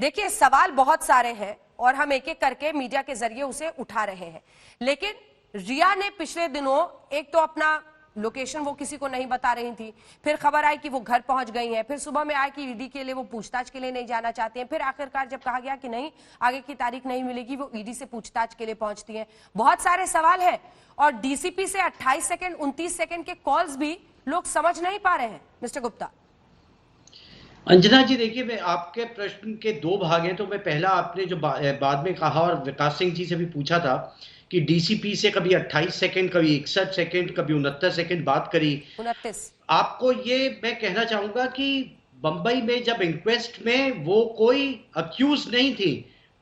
देखिए, सवाल बहुत सारे हैं और हम एक एक करके मीडिया के जरिए उसे उठा रहे हैं, लेकिन रिया ने पिछले दिनों एक तो अपना लोकेशन वो किसी को नहीं बता रही थी, फिर खबर आई कि वो घर पहुंच गई हैं, फिर सुबह में आया कि ईडी के लिए वो पूछताछ के लिए नहीं जाना चाहती हैं, फिर आखिरकार जब कहा गया कि नहीं आगे की तारीख नहीं मिलेगी, वो ईडी से पूछताछ के लिए पहुंचती हैं। बहुत सारे सवाल हैं और डीसीपी से 28 सेकंड 29 सेकंड के कॉल्स भी लोग समझ नहीं पा रहे हैं। मिस्टर गुप्ता। अंजना जी, देखिए, मैं आपके प्रश्न के दो भाग हैं। तो मैं पहला, आपने जो बाद में कहा और विकास सिंह जी से भी पूछा था कि डीसीपी से कभी 28 सेकंड, कभी 61 सेकंड, कभी 69 सेकंड बात करी। 29। आपको ये मैं कहना चाहूंगा कि बंबई में जब इंक्वेस्ट में वो कोई अक्यूज नहीं थी,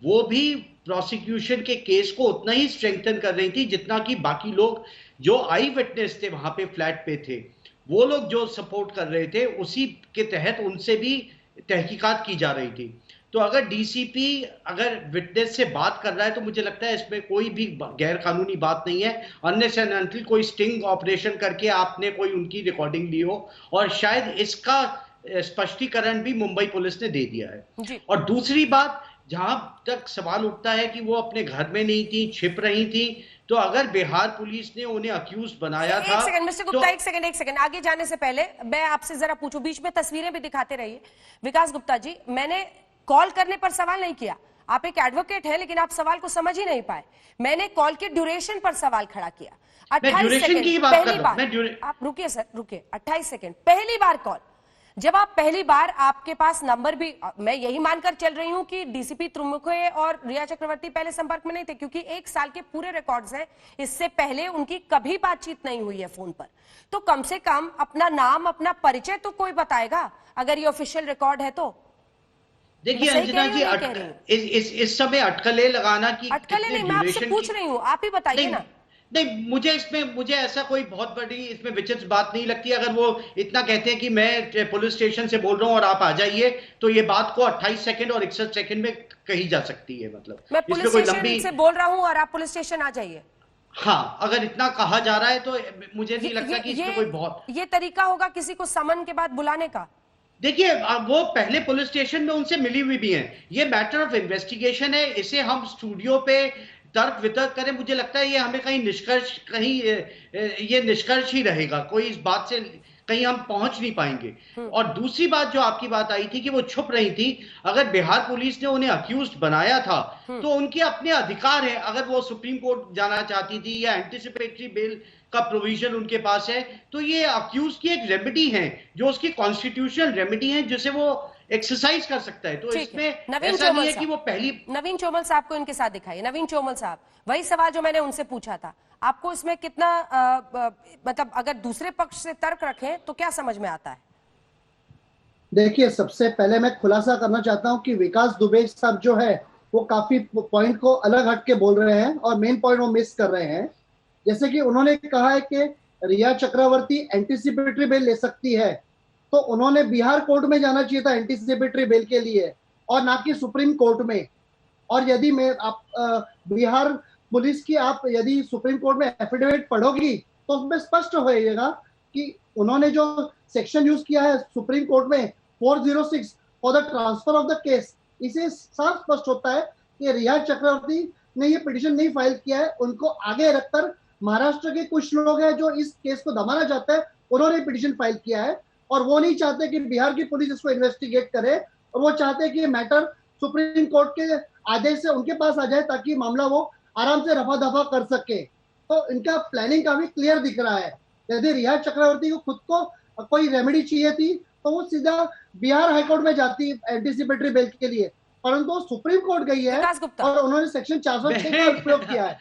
वो भी प्रोसिक्यूशन के केस को उतना ही स्ट्रेंथन कर रही थी जितना कि बाकी लोग जो आई विटनेस थे वहां पे फ्लैट पे थे, वो लोग जो सपोर्ट कर रहे थे, उसी के तहत उनसे भी तहकीकात की जा रही थी। तो अगर डीसीपी अगर विटनेस से बात कर रहा है तो मुझे लगता है इसमें कोई भी गैर कानूनी बात नहीं है, अनलेस एंड अनटिल कोई स्टिंग ऑपरेशन करके आपने कोई उनकी रिकॉर्डिंग ली हो, और शायद इसका स्पष्टीकरण भी मुंबई पुलिस ने दे दिया है। और दूसरी बात, जहां तक सवाल उठता है कि वो अपने घर में नहीं थी, छिप रही थी, तो अगर बिहार पुलिस ने उन्हें अक्यूज बनाया था। एक सेकंड मिस्टर गुप्ता, एक सेकंड आगे जाने से पहले मैं आपसे जरा पूछूं, बीच में तस्वीरें भी दिखाते रहिए। विकास गुप्ता जी, मैंने कॉल करने पर सवाल नहीं किया, आप एक एडवोकेट हैं लेकिन आप सवाल को समझ ही नहीं पाए। मैंने कॉल के ड्यूरेशन पर सवाल खड़ा किया। 28 सेकंड पहली बार। आप रुकिए सर, रुकिए। 28 सेकंड पहली बार कॉल। जब आप पहली बार, आपके पास नंबर भी, मैं यही मानकर चल रही हूं कि डीसीपी त्रिमुखे और रिया चक्रवर्ती पहले संपर्क में नहीं थे, क्योंकि 1 साल के पूरे रिकॉर्ड्स हैं, इससे पहले उनकी कभी बातचीत नहीं हुई है फोन पर। तो कम से कम अपना नाम, अपना परिचय तो कोई बताएगा, अगर ये ऑफिशियल रिकॉर्ड है तो। देखिए अंजना जी, इस समय अटकलें लगाना की अटकलें नहीं, मैं आपसे पूछ रही हूँ, आप ही बताइए ना। नहीं, मुझे ऐसा कोई बहुत बड़ी इसमें विचित्र बात नहीं लगती। अगर वो इतना कहते हैं कि मैं पुलिस स्टेशन से बोल रहा हूं और आप आ जाइए, तो ये बात को 28 सेकंड और 61 सेकंड में कही जा सकती है। मतलब मैं पुलिस स्टेशन से बोल रहा हूं और आप पुलिस स्टेशन आ जाइए। हाँ, अगर इतना कहा जा रहा है तो मुझे नहीं लगता कि इसमें कोई बहुत ये तरीका होगा किसी को समन के बाद बुलाने का। देखिए, वो पहले पुलिस स्टेशन में उनसे मिली हुई भी हैं। ये मैटर ऑफ इन्वेस्टिगेशन है, इसे हम स्टूडियो पे तर्क वितर्क करें, मुझे लगता है ये हमें कहीं ये निष्कर्ष ही रहेगा, कोई इस बात से कहीं हम पहुंच नहीं पाएंगे। और दूसरी बात, जो आपकी बात आई थी कि वो छुप रही थी, अगर बिहार पुलिस ने उन्हें अक्यूज्ड बनाया था तो उनके अपने अधिकार है। अगर वो सुप्रीम कोर्ट जाना चाहती थी या एंटीसिपेटरी बेल का प्रोविजन उनके पास है, तो ये अक्यूज की एक रेमेडी है, जो उसकी कॉन्स्टिट्यूशनल रेमेडी है, जिसे वो एक्सरसाइज कर सकता है। तो इसमें ऐसा नहीं है कि वो पहली। नवीन चोमल साहब को इनके साथ दिखाइए। नवीन चोमल साहब, वही सवाल जो मैंने उनसे पूछा था, आपको इसमें कितना मतलब अगर दूसरे पक्ष से तर्क रखें तो क्या समझ में आता है? देखिए, सबसे पहले मैं खुलासा करना चाहता हूं कि विकास दुबे साहब जो है वो काफी पॉइंट को अलग हट के बोल रहे हैं और मेन पॉइंट वो मिस कर रहे हैं। जैसे कि उन्होंने कहा है कि रिया चक्रवर्ती एंटीसिपेटरी बेल ले सकती है, तो उन्होंने बिहार कोर्ट में जाना चाहिए था एंटीसिपेटरी बेल के लिए और ना कि सुप्रीम कोर्ट में। और यदि बिहार पुलिस की आप यदि सुप्रीम कोर्ट में एफिडेविट पढ़ोगी तो उसमें स्पष्ट होएगा कि उन्होंने जो सेक्शन यूज किया है सुप्रीम कोर्ट में 406 for the transfer of the case, इसे साफ स्पष्ट होता है कि रिया चक्रवर्ती ने ये पिटीशन नहीं फाइल किया है। उनको आगे रखकर महाराष्ट्र के कुछ लोग हैं जो इस केस को दबाना चाहते हैं, उन्होंने पिटीशन फाइल किया है और वो नहीं चाहते कि बिहार की पुलिस इसको इन्वेस्टिगेट करे, और वो चाहते हैं कि ये मैटर सुप्रीम कोर्ट के आदेश से उनके पास आ जाए ताकि मामला वो आराम से रफा दफा कर सके। तो इनका प्लानिंग काफी क्लियर दिख रहा है। यदि रिया चक्रवर्ती को खुद को कोई रेमेडी चाहिए थी तो वो सीधा बिहार हाईकोर्ट में जाती एंटीसिपेटरी बेल के लिए, परंतु सुप्रीम कोर्ट गई है और उन्होंने सेक्शन 406 का उपयोग किया है।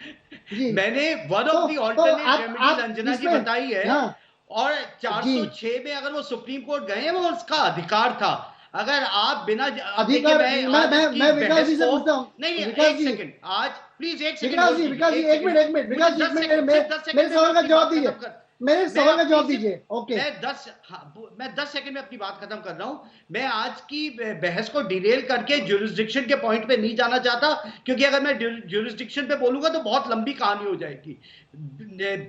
जी, मैंने one of the alternate remedies Anjana ji बताई है। हाँ, और 406 में अगर वो सुप्रीम कोर्ट गए, वो उसका अधिकार था। अगर आप बिना अधिकार, मैं विकास जी से पूछता हूँ। नहीं, एक सेकंड, आज प्लीज एक सेकंड विकास जी एक मिनट विकास जी, मेरे सवाल का जवाब दीजिए, मेरे सवाल का जवाब दीजिए। ओके, मैं 10 सेकंड में अपनी बात खत्म कर रहा हूं। मैं आज की बहस को डिरेल करके ज्यूरिसडिक्शन के पॉइंट पे नहीं जाना चाहता, क्योंकि अगर मैं ज्यूरिसडिक्शन पे बोलूंगा तो बहुत लंबी कहानी हो जाएगी।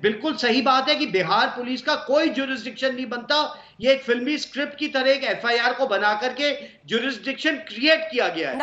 बिल्कुल सही बात है कि बिहार पुलिस का कोई ज्यूरिसडिक्शन नहीं बनता। ये एक फिल्मी स्क्रिप्ट की तरह एक एफआईआर को बना करके ज्यूरिसडिक्शन क्रिएट किया गया है।